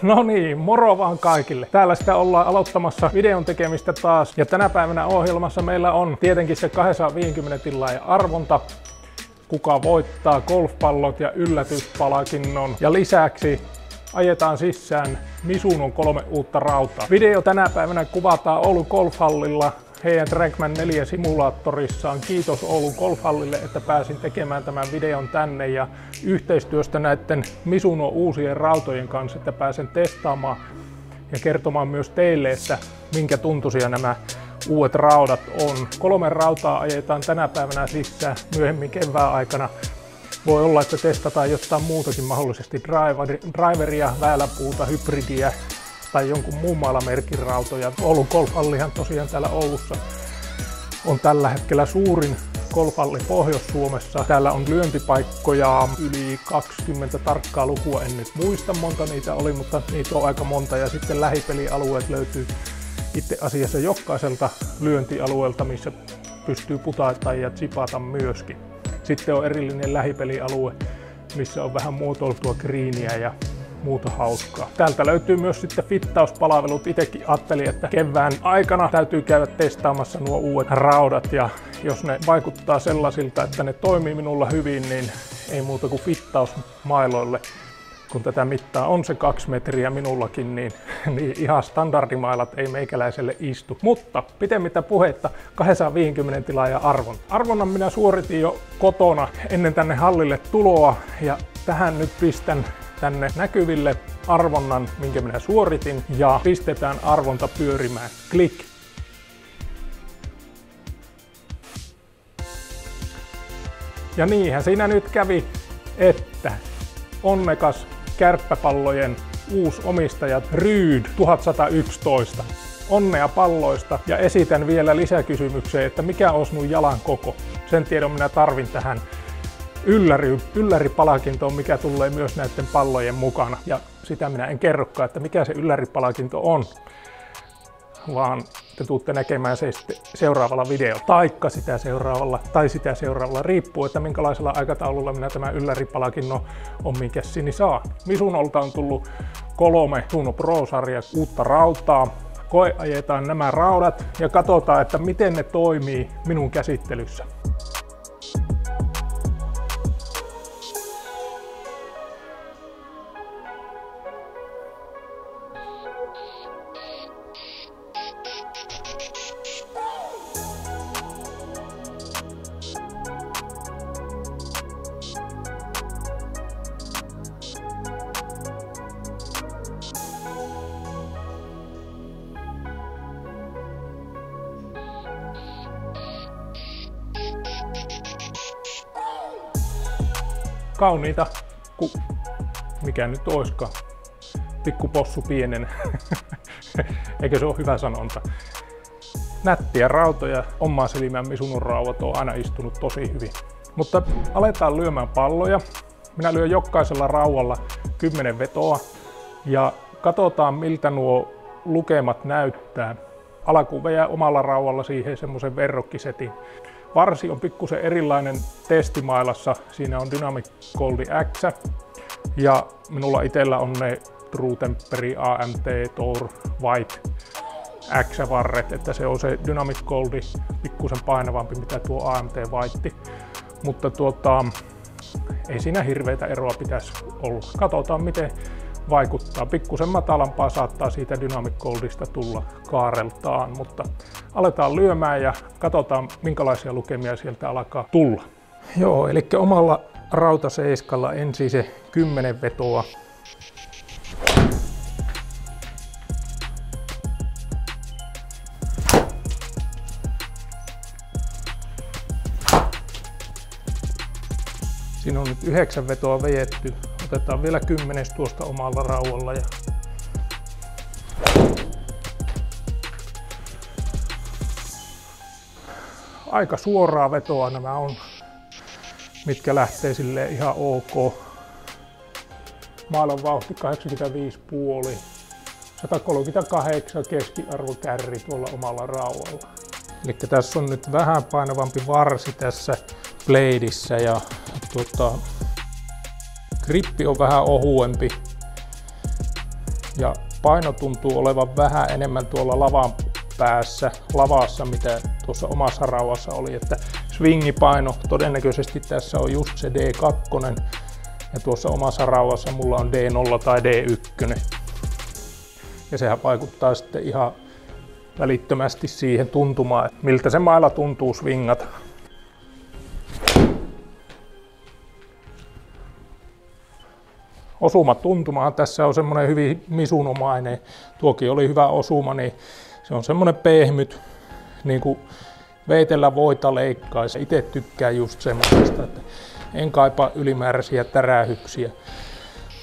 No niin, moro vaan kaikille. Täällä sitä ollaan aloittamassa videon tekemistä taas. Ja tänä päivänä ohjelmassa meillä on tietenkin se 250 tilaajan arvonta. Kuka voittaa golfpallot ja yllätyspalkinnon. Ja lisäksi ajetaan sisään Misunon 3 uutta rautaa. Video tänä päivänä kuvataan Oulun golfhallilla heidän Trackman 4 simulaattorissaan. Kiitos Oulun golfhallille, että pääsin tekemään tämän videon tänne ja yhteistyöstä näiden Misunon uusien rautojen kanssa, että pääsen testaamaan ja kertomaan myös teille, että minkä tuntuisia nämä uudet raudat on. 3 rautaa ajetaan tänä päivänä sisään, myöhemmin kevään aikana. Voi olla, että testataan jotain muutakin, mahdollisesti driveria, väyläpuuta, hybridiä tai jonkun muun maalamerkin rautoja. Oulun golfhallihan tosiaan täällä Oulussa on tällä hetkellä suurin golfhalli Pohjois-Suomessa. Täällä on lyöntipaikkoja yli 20 tarkkaa lukua, en nyt muista monta niitä oli, mutta niitä on aika monta. Ja sitten lähipelialueet löytyy itse asiassa jokaiselta lyöntialueelta, missä pystyy putata ja chipata myöskin. Sitten on erillinen lähipelialue, missä on vähän muotoiltua greeniä ja muuta hauskaa. Täältä löytyy myös sitten fittauspalvelut. Itsekin ajattelin, että kevään aikana täytyy käydä testaamassa nuo uudet raudat. Ja jos ne vaikuttaa sellaisilta, että ne toimii minulla hyvin, niin ei muuta kuin fittausmailoille. Kun tätä mittaa on se 2 metriä minullakin, niin ihan standardimailat ei meikäläiselle istu. Mutta pitemmittä puhetta 250 tilaajan arvon. Arvonnan minä suoritin jo kotona ennen tänne hallille tuloa ja tähän nyt pistän tänne näkyville arvonnan, minkä minä suoritin ja pistetään arvonta pyörimään. Klik! Ja niinhän siinä nyt kävi, että onnekas kärppäpallojen uusi omistaja Ryd 1111. Onnea palloista ja esitän vielä lisäkysymykseen, että mikä on sinun jalan koko. Sen tiedon minä tarvin tähän ylläripalkintoon, mikä tulee myös näiden pallojen mukana. Ja sitä minä en kerrokaan, että mikä se ylläripalkinto on, vaan te tuutte näkemään se seuraavalla videolla, taikka sitä seuraavalla, riippuu, että minkälaisella aikataululla minä tämän ylläripalkinnon ommiin käsiini saan. Misunolta on tullut 3 Misuno Pro-sarja uutta rautaa. Koeajetaan nämä raudat ja katsotaan, että miten ne toimii minun käsittelyssä. Kauniita, mikä nyt oiskaan, pikkupossu pienen, eikö se ole hyvä sanonta. Nättiä rautoja, omaa silmään Misunon raudat on aina istunut tosi hyvin. Mutta aletaan lyömään palloja. Minä lyön jokaisella raudalla 10 vetoa ja katsotaan miltä nuo lukemat näyttää. Alkuun vedän omalla raudalla siihen semmoisen verrokkisetin. Varsi on pikkusen erilainen testimailassa. Siinä on Dynamic Gold X ja minulla itsellä on ne True Temperi AMT Tour White X-varret, että se on se Dynamic Gold pikkusen painavampi mitä tuo AMT White. Mutta ei siinä hirveitä eroa pitäisi olla. Katsotaan miten vaikuttaa. Pikkusen matalampaa saattaa siitä Dynamic Goldista tulla kaareltaan, mutta aletaan lyömään ja katsotaan minkälaisia lukemia sieltä alkaa tulla. Joo, eli omalla rautaseiskalla ensin se 10 vetoa. Siinä on nyt 9 vetoa vejetty. Otetaan vielä 10 tuosta omalla raudalla. Aika suoraa vetoa nämä on, mitkä lähtee silleen ihan ok. Maailman vauhti 85,5. 138 keskiarvo kärri tuolla omalla raudalla. Eli tässä on nyt vähän painavampi varsi tässä bladeissa ja grippi on vähän ohuempi. Ja paino tuntuu olevan vähän enemmän tuolla lavan päässä, lavassa, mitä tuossa omassa raudassa oli, että swingipaino todennäköisesti tässä on just se D2 ja tuossa omassa raudassa mulla on D0 tai D1. Ja sehän vaikuttaa sitten ihan välittömästi siihen tuntumaan, että miltä se mailla tuntuu swingata. Osumatuntumahan tässä on semmoinen hyvin Mizunomainen. Tuokin oli hyvä osuma, niin se on semmoinen pehmyt, niin kuin veitellä voita leikkaisi. Itse tykkään just semmoista, että en kaipaa ylimääräisiä tärähyksiä.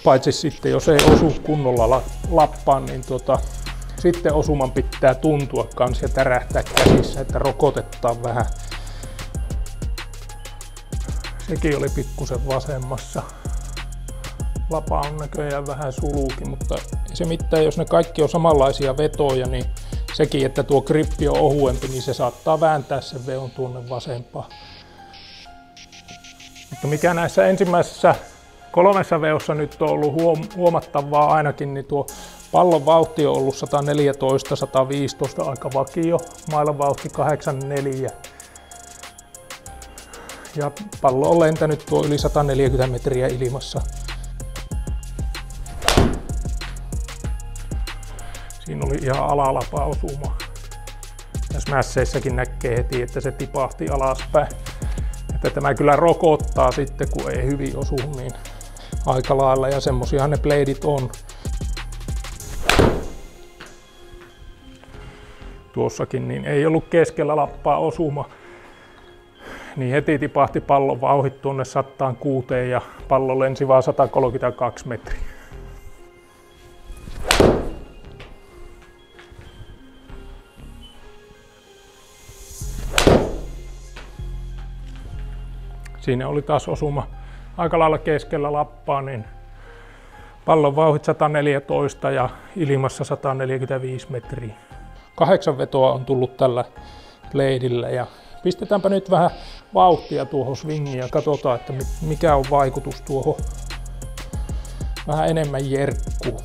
Paitsi sitten, jos ei osu kunnolla lappaan, niin sitten osuman pitää tuntua kans ja tärähtää käsissä, että rokotetaan vähän. Sekin oli pikkusen vasemmassa. Lapa on näköjään vähän suluukin, mutta ei se mitään, jos ne kaikki on samanlaisia vetoja, niin sekin, että tuo grippi on ohuempi, niin se saattaa vääntää sen veon tuonne vasempaan. Mutta mikä näissä ensimmäisessä 3 veossa nyt on ollut huomattavaa ainakin, niin tuo pallon vauhti on ollut 114-115 aika vakio, mailan vauhti 84. Ja pallo on lentänyt tuo yli 140 metriä ilmassa. Siinä oli ihan alalapa osuma. Ja smässeissäkin näkee heti, että se tipahti alaspäin. Että tämä kyllä rokottaa sitten, kun ei hyvin osu niin aika lailla. Ja semmosiahan ne bladeit on. Tuossakin niin ei ollut keskellä lappaa osuma. Niin heti tipahti pallon vauhdit tuonne 106 ja pallo lensi vaan 132 metriä. Siinä oli taas osuma aika lailla keskellä lappaa, niin pallon vauhdit 114 ja ilmassa 145 metriä. 8 vetoa on tullut tällä bladeillä ja pistetäänpä nyt vähän vauhtia tuohon swingiin ja katsotaan, että mikä on vaikutus tuohon. Vähän enemmän jerkkuu.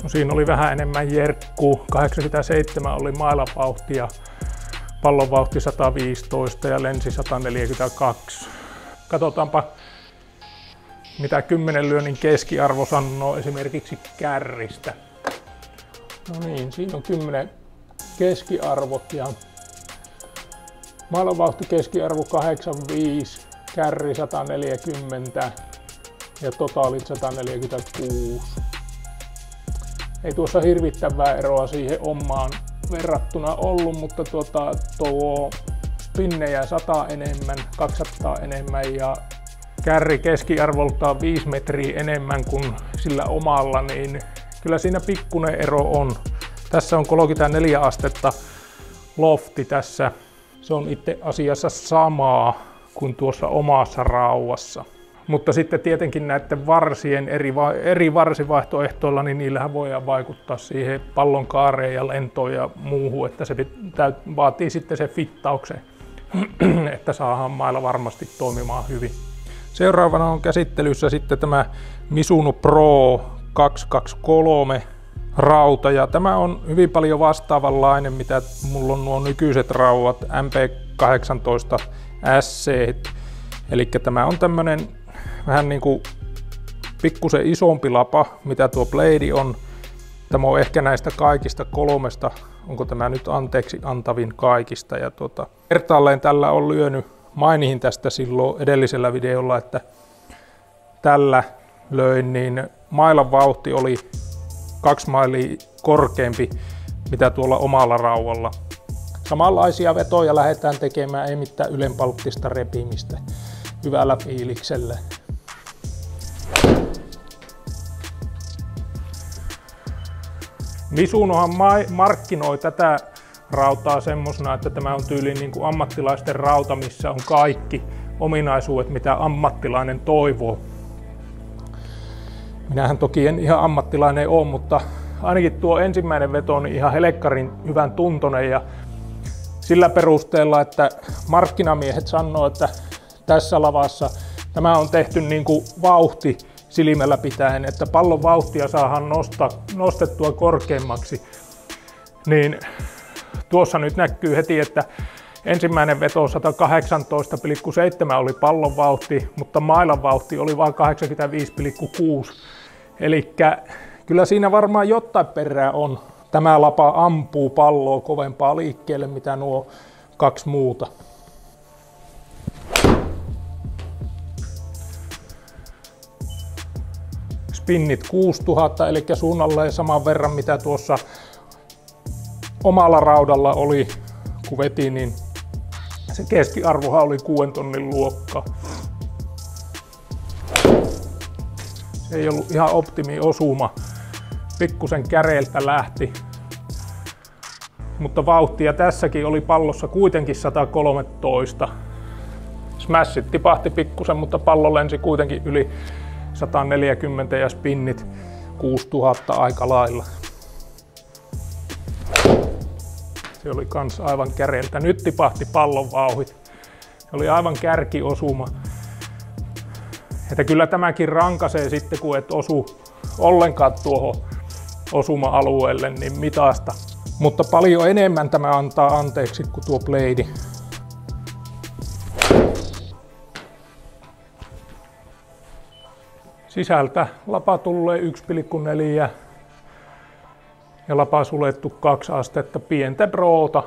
No siinä oli vähän enemmän jerkkuu. 87 oli mailavauhti ja pallon vauhti 115 ja lensi 142. Katsotaanpa, mitä 10 lyönnin keskiarvo sanoo esimerkiksi kärristä. No niin, siinä on 10 keskiarvot ja mailavauhti keskiarvo 85, kärri 140 ja totaalit 146. Ei tuossa hirvittävää eroa siihen omaan verrattuna ollut, mutta tuo spinnejä 100 enemmän, 200 enemmän ja kärri keskiarvoltaan 5 metriä enemmän kuin sillä omalla, niin kyllä siinä pikkuinen ero on. Tässä on 34 astetta lofti tässä. Se on itse asiassa samaa kuin tuossa omassa raudassa. Mutta sitten tietenkin näiden varsien eri varsivaihtoehtoilla, niin niillähän voidaan vaikuttaa siihen pallon kaareen ja lentoon ja muuhun, että se vaatii sitten sen fittauksen, että saadaan mailla varmasti toimimaan hyvin. Seuraavana on käsittelyssä sitten tämä Mizuno Pro 223 rauta ja tämä on hyvin paljon vastaavanlainen, mitä mulla on nuo nykyiset raudat MP18 SC. Eli tämä on tämmönen vähän niin kuin pikkusen isompi lapa, mitä tuo blade on. Tämä on ehkä näistä kaikista 3, onko tämä nyt anteeksi antavin kaikista. Ja vertaalleen tällä on lyönyt, mainihin tästä silloin edellisellä videolla, että tällä löin, niin mailan vauhti oli 2 mailia korkeampi, mitä tuolla omalla raudalla. Samanlaisia vetoja lähdetään tekemään, ei mitään ylenpalttista repimistä, hyvällä fiiliksellä. Mizunohan markkinoi tätä rautaa semmosena, että tämä on tyyliin niin kuin ammattilaisten rauta, missä on kaikki ominaisuudet, mitä ammattilainen toivoo. Minähän toki en ihan ammattilainen ole, mutta ainakin tuo ensimmäinen veto on ihan helekkarin hyvän tuntoinen ja sillä perusteella, että markkinamiehet sanoo, että tässä lavassa tämä on tehty niin kuin vauhti silmällä pitäen, että pallon vauhtia saadaan nostettua korkeammaksi. Niin tuossa nyt näkyy heti, että ensimmäinen veto 118,7 oli pallon vauhti, mutta mailan vauhti oli vain 85,6. Eli kyllä siinä varmaan jotain perää on. Tämä lapa ampuu palloa kovempaa liikkeelle, mitä nuo kaksi muuta. Spinnit 6000, eli suunnalleen saman verran, mitä tuossa omalla raudalla oli, kun veti, niin se keskiarvohan oli 6 tonnin luokkaa. Se ei ollut ihan optimiosuma. Pikkusen käreeltä lähti. Mutta vauhtia tässäkin oli pallossa kuitenkin 113. Smashit tipahti pikkusen, mutta pallo lensi kuitenkin yli 140 ja spinnit 6000 aika lailla. Se oli kans aivan käreeltä. Nyt tipahti pallon vauhit. Se oli aivan kärkiosuma. Että kyllä tämäkin rankaisee sitten, kun et osu ollenkaan tuohon osuma-alueelle niin mitasta. Mutta paljon enemmän tämä antaa anteeksi kuin tuo blade. Sisältä lapa tulee 1,4 ja lapa sulettu 2 astetta, pientä broota.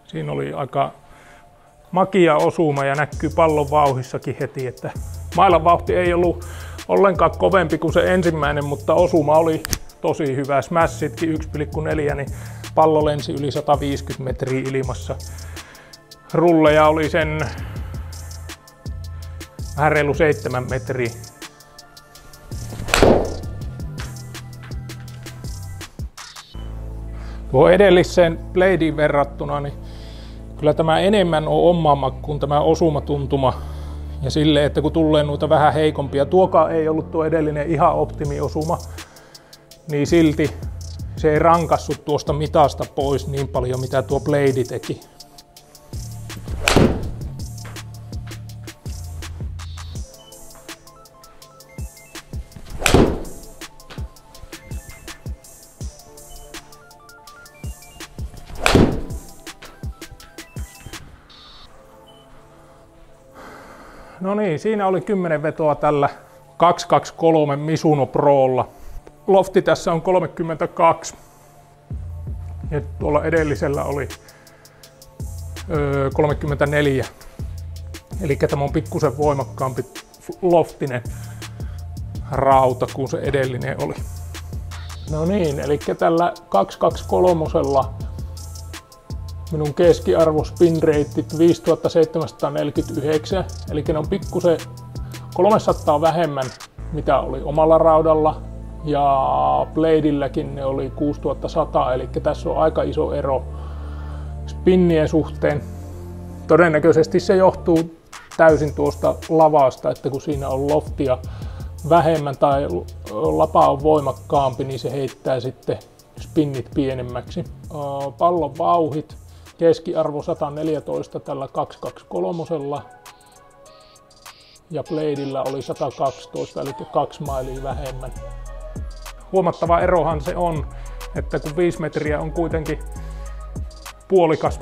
Siinä oli aika makia osuma ja näkyy pallon vauhissakin heti, että mailan vauhti ei ollut ollenkaan kovempi kuin se ensimmäinen, mutta osuma oli tosi hyvä. Smashitkin 1,4, niin pallo lensi yli 150 metriä ilmassa. Rulleja oli sen vähän reilu 7 metriä. Tuo edelliseen bladeen verrattuna, niin kyllä tämä enemmän on omaa makuun tämä osumatuntuma. Ja silleen, että kun tulee noita vähän heikompia, tuokaan ei ollut tuo edellinen ihan optimiosuma, niin silti se ei rankassut tuosta mitasta pois niin paljon, mitä tuo blade teki. No niin, siinä oli 10 vetoa tällä 223 Mizuno Prolla. Lofti tässä on 32. Ja tuolla edellisellä oli 34. Eli tämä on pikkusen voimakkaampi loftinen rauta kuin se edellinen oli. No niin, eli tällä 223 minun keskiarvo spin rateit 5749, eli ne on pikkusen 300 vähemmän mitä oli omalla raudalla ja bladeilläkin ne oli 6100, eli tässä on aika iso ero spinnien suhteen. Todennäköisesti se johtuu täysin tuosta lavasta, että kun siinä on loftia vähemmän tai lapa on voimakkaampi, niin se heittää sitten spinnit pienemmäksi. Pallon vauhit. Keskiarvo 114 tällä 223 ja bladeillä oli 112, eli 2 mailia vähemmän. Huomattava erohan se on, että kun 5 metriä on kuitenkin puolikas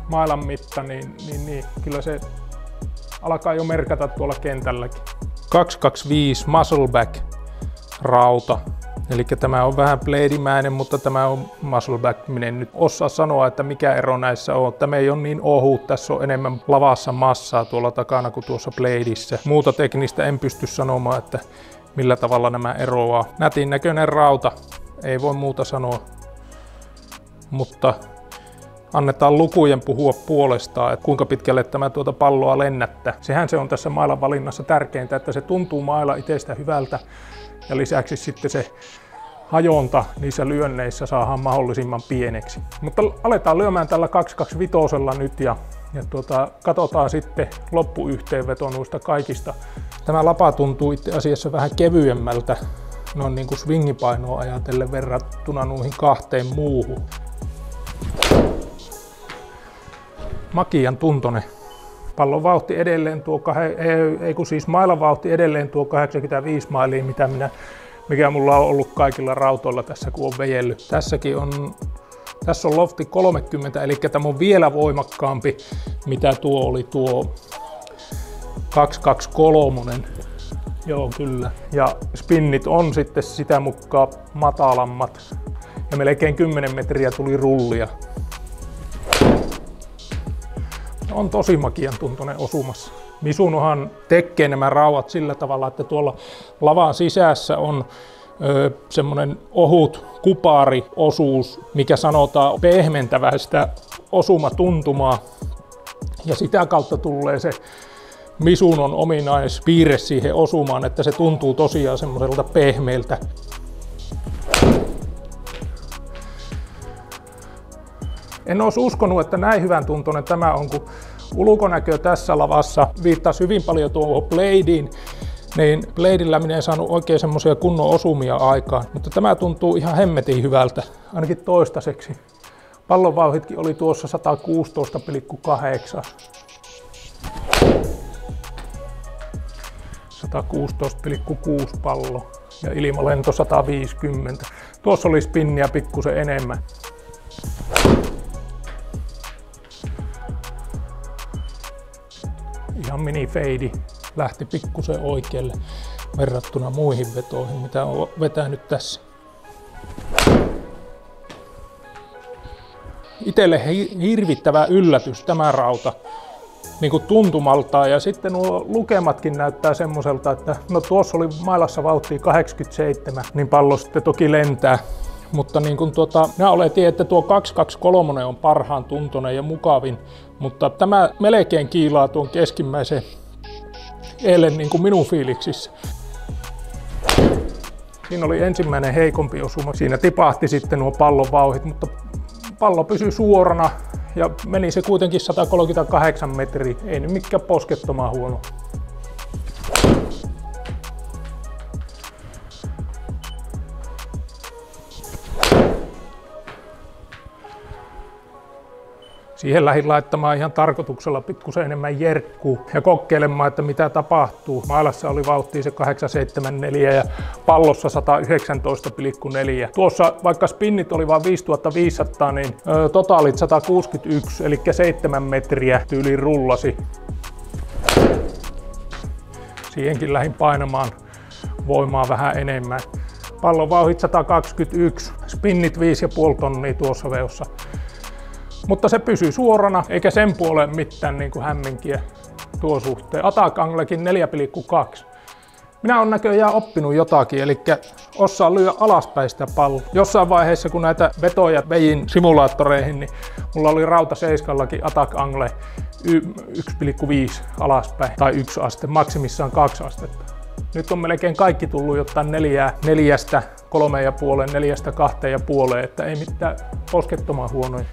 mailan mitta, niin kyllä se alkaa jo merkata tuolla kentälläkin. 225 Muscleback rauta. Eli tämä on vähän bladeimäinen, mutta tämä on muscleback. Minä en nyt osaa sanoa, että mikä ero näissä on. Tämä ei ole niin ohut, tässä on enemmän lavassa massaa tuolla takana kuin tuossa bladeissä. Muuta teknistä en pysty sanomaan, että millä tavalla nämä eroaa. Nätin näköinen rauta, ei voi muuta sanoa. Mutta annetaan lukujen puhua puolestaan, että kuinka pitkälle tämä tuota palloa lennättää. Sehän se on tässä mailan valinnassa tärkeintä, että se tuntuu mailla itsestä hyvältä. Ja lisäksi sitten se hajonta niissä lyönneissä saadaan mahdollisimman pieneksi. Mutta aletaan lyömään tällä 225 nyt ja katsotaan sitten loppuyhteenveto noista kaikista. Tämä lapa tuntuu itse asiassa vähän kevyemmältä noin niin kuin swingipainoa ajatellen verrattuna noihin kahteen muuhun. makian tuntonen. Pallon vauhti edelleen tuo, mailan vauhti edelleen tuo 85 mailia, mikä mulla on ollut kaikilla rautoilla tässä, kun on vejellyt. Tässä on lofti 30, eli tämä on vielä voimakkaampi, mitä tuo oli tuo 223. Joo, kyllä. Ja spinnit on sitten sitä mukaan matalammat. Ja melkein 10 metriä tuli rullia. On tosi makian tuntoinen osumassa. Mizunohan tekee nämä raudat sillä tavalla, että tuolla lavan sisässä on semmoinen ohut kupariosuus, mikä sanotaan pehmentävää sitä osumatuntumaa. Ja sitä kautta tulee se Mizunon ominaispiirre siihen osumaan, että se tuntuu tosiaan semmoiselta pehmeältä. En olisi uskonut, että näin hyvän tuntoinen tämä on, kun ulkonäkö tässä lavassa viittasi hyvin paljon tuohon Bladeen, niin Bladella minä en saanut oikein semmoisia kunnon osumia aikaan, mutta tämä tuntuu ihan hemmetin hyvältä, ainakin toistaiseksi. Pallon vauhditkin oli tuossa 116,8. 116,6 pallo ja ilmalento 150. Tuossa oli spinniä pikkusen enemmän. Ihan mini feidi lähti pikkusen oikealle verrattuna muihin vetoihin, mitä on vetänyt tässä. Itselle hirvittävä yllätys tämä rauta niin kuin tuntumaltaan, ja sitten nuo lukematkin näyttää semmoiselta, että no tuossa oli mailassa vauhtia 87, niin pallo sitten toki lentää. Mutta niin kuin minä oletin, että tuo 223 on parhaan tuntoinen ja mukavin, mutta tämä melkein kiilaa tuon keskimmäisen eilen niin kuin minun fiiliksissä. Siinä oli ensimmäinen heikompi osuma. Siinä tipahti sitten nuo pallon vauhdit, mutta pallo pysyi suorana ja meni se kuitenkin 138 metriä. Ei nyt mikään poskettoman huono. Siihen lähdin laittamaan ihan tarkoituksella pikkusen enemmän jerkkuu ja kokeilemaan, että mitä tapahtuu. Mailassa oli vauhtia se 874 ja pallossa 119,4. Tuossa vaikka spinnit oli vain 5500, niin totaalit 161, eli 7 metriä tyyliin rullasi. Siihenkin lähdin painamaan voimaa vähän enemmän. Pallon vauhdit 121, spinnit 5,5 tonnia tuossa veossa. Mutta se pysyy suorana, eikä sen puoleen mitään niin kuin hämminkiä tuo suhteen. Attack anglekin 4,2. Minä olen näköjään oppinut jotakin, eli osaan lyödä alaspäin sitä palloa. Jossain vaiheessa, kun näitä vetoja vejin simulaattoreihin, niin mulla oli rauta 7:llakin attack angle 1,5 alaspäin, tai 1 aste, maksimissaan 2 astetta. Nyt on melkein kaikki tullut jotain 4:stä 3,5, 4:stä 2,5, että ei mitään poskettoman huonoja.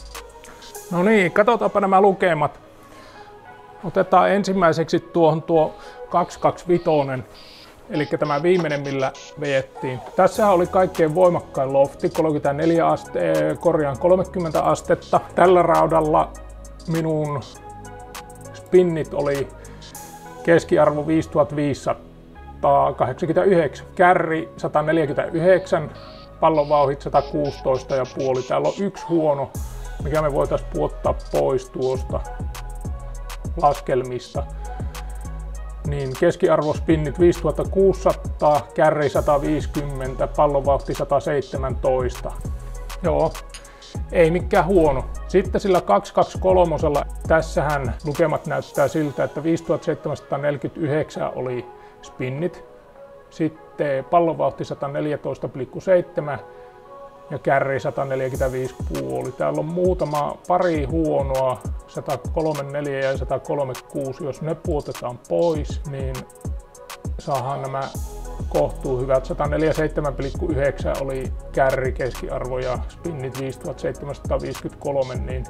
No niin, katsotaanpa nämä lukemat. Otetaan ensimmäiseksi tuo 225, eli tämä viimeinen millä vejettiin. Tässä oli kaikkein voimakkain lofti, 30 astetta. Tällä raudalla minun spinnit oli keskiarvo 5589, kärri 149, pallon vauhit 116,5. Täällä on yksi huono, mikä me voitaisiin puottaa pois tuosta laskelmista. Niin keskiarvospinnit 5600, kärri 150, pallonvauhti 117. Joo, ei mikään huono. Sitten sillä 223, tässähän lukemat näyttää siltä, että 5749 oli spinnit. Sitten pallonvauhti 114,7 ja kärri 145,5. Täällä on pari huonoa, 134 ja 136. Jos ne puotetaan pois, niin saadaan nämä kohtuu hyvät. 147,9 oli kärri keskiarvo ja spinnit 5753, niin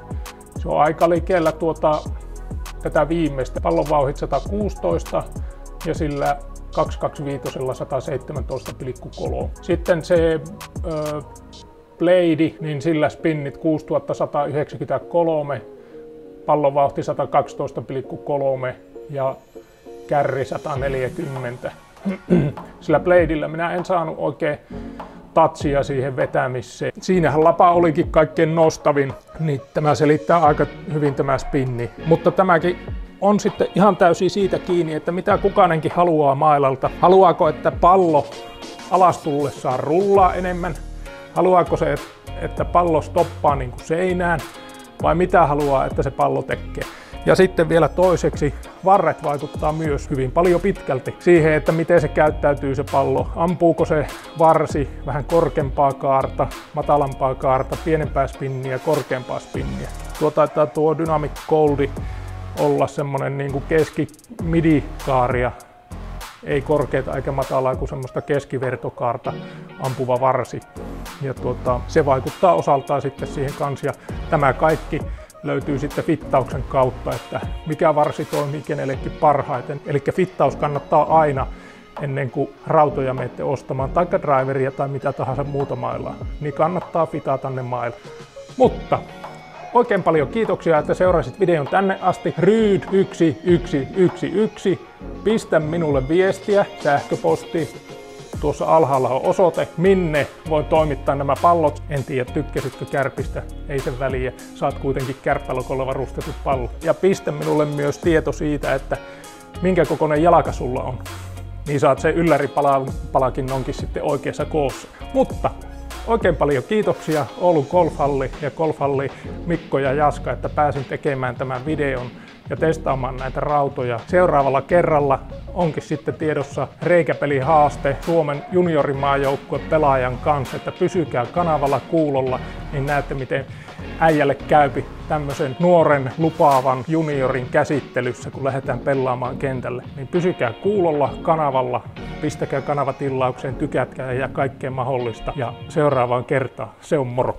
se on aika likellä tätä viimeistä. Pallon vauhit 116 ja sillä 225 117,3. Sitten se Blade, niin sillä spinnit 6193 pallonvauhti 112,3 ja kärri 140. Sillä bladeillä minä en saanut oikein touchia siihen vetämiseen. Siinähän lapa olikin kaikkein nostavin, niin tämä selittää aika hyvin tämä spinni. Mutta tämäkin on sitten ihan täysin siitä kiinni, että mitä kukainenkin haluaa mailalta. Haluaako, että pallo alastullessaan rullaa enemmän? Haluaako se, että pallo stoppaa niin kuin seinään? Vai mitä haluaa, että se pallo tekee? Ja sitten vielä toiseksi, varret vaikuttaa myös hyvin paljon pitkälti siihen, että miten se käyttäytyy se pallo. Ampuuko se varsi vähän korkeampaa kaarta, matalampaa kaarta, pienempää spinniä, korkeampaa spinniä. Taitaa tuo Dynamic Goldi olla semmonen niin kuin keski-midi-kaaria. Ei korkeata eikä matalaa kuin semmoista keskivertokaarta ampuva varsi. Ja se vaikuttaa osaltaan sitten siihen kanssa. Ja tämä kaikki löytyy sitten fittauksen kautta, että mikä varsi toimii kenellekin parhaiten. Eli fittaus kannattaa aina ennen kuin rautoja menette ostamaan, taikka driveria tai mitä tahansa muuta mailaa, niin kannattaa fitata ne mailla. Mutta oikein paljon kiitoksia, että seurasit videon tänne asti. Ryd1111, pistä minulle viestiä, sähköposti. Tuossa alhaalla on osoite, minne voin toimittaa nämä pallot. En tiedä, tykkäsitkö kärpistä, ei sen väliä. Saat kuitenkin kärppälokolla varustetut pallot. Ja pistä minulle myös tieto siitä, että minkä kokoinen jalka sulla on. Niin saat sen ylläripalakin onkin sitten oikeassa koossa. Mutta oikein paljon kiitoksia Oulun Golfhalli ja Golfhalli Mikko ja Jaska, että pääsin tekemään tämän videon ja testaamaan näitä rautoja. Seuraavalla kerralla onkin sitten tiedossa reikäpelihaaste Suomen juniorimaajoukkue pelaajan kanssa, että pysykää kanavalla kuulolla, niin näette miten äijälle käypi tämmöisen nuoren lupaavan juniorin käsittelyssä, kun lähdetään pelaamaan kentälle. Niin pysykää kuulolla kanavalla, pistäkää kanavatilaukseen, tykätkää ja kaikkea mahdollista. Ja seuraavaan kertaan, se on moro!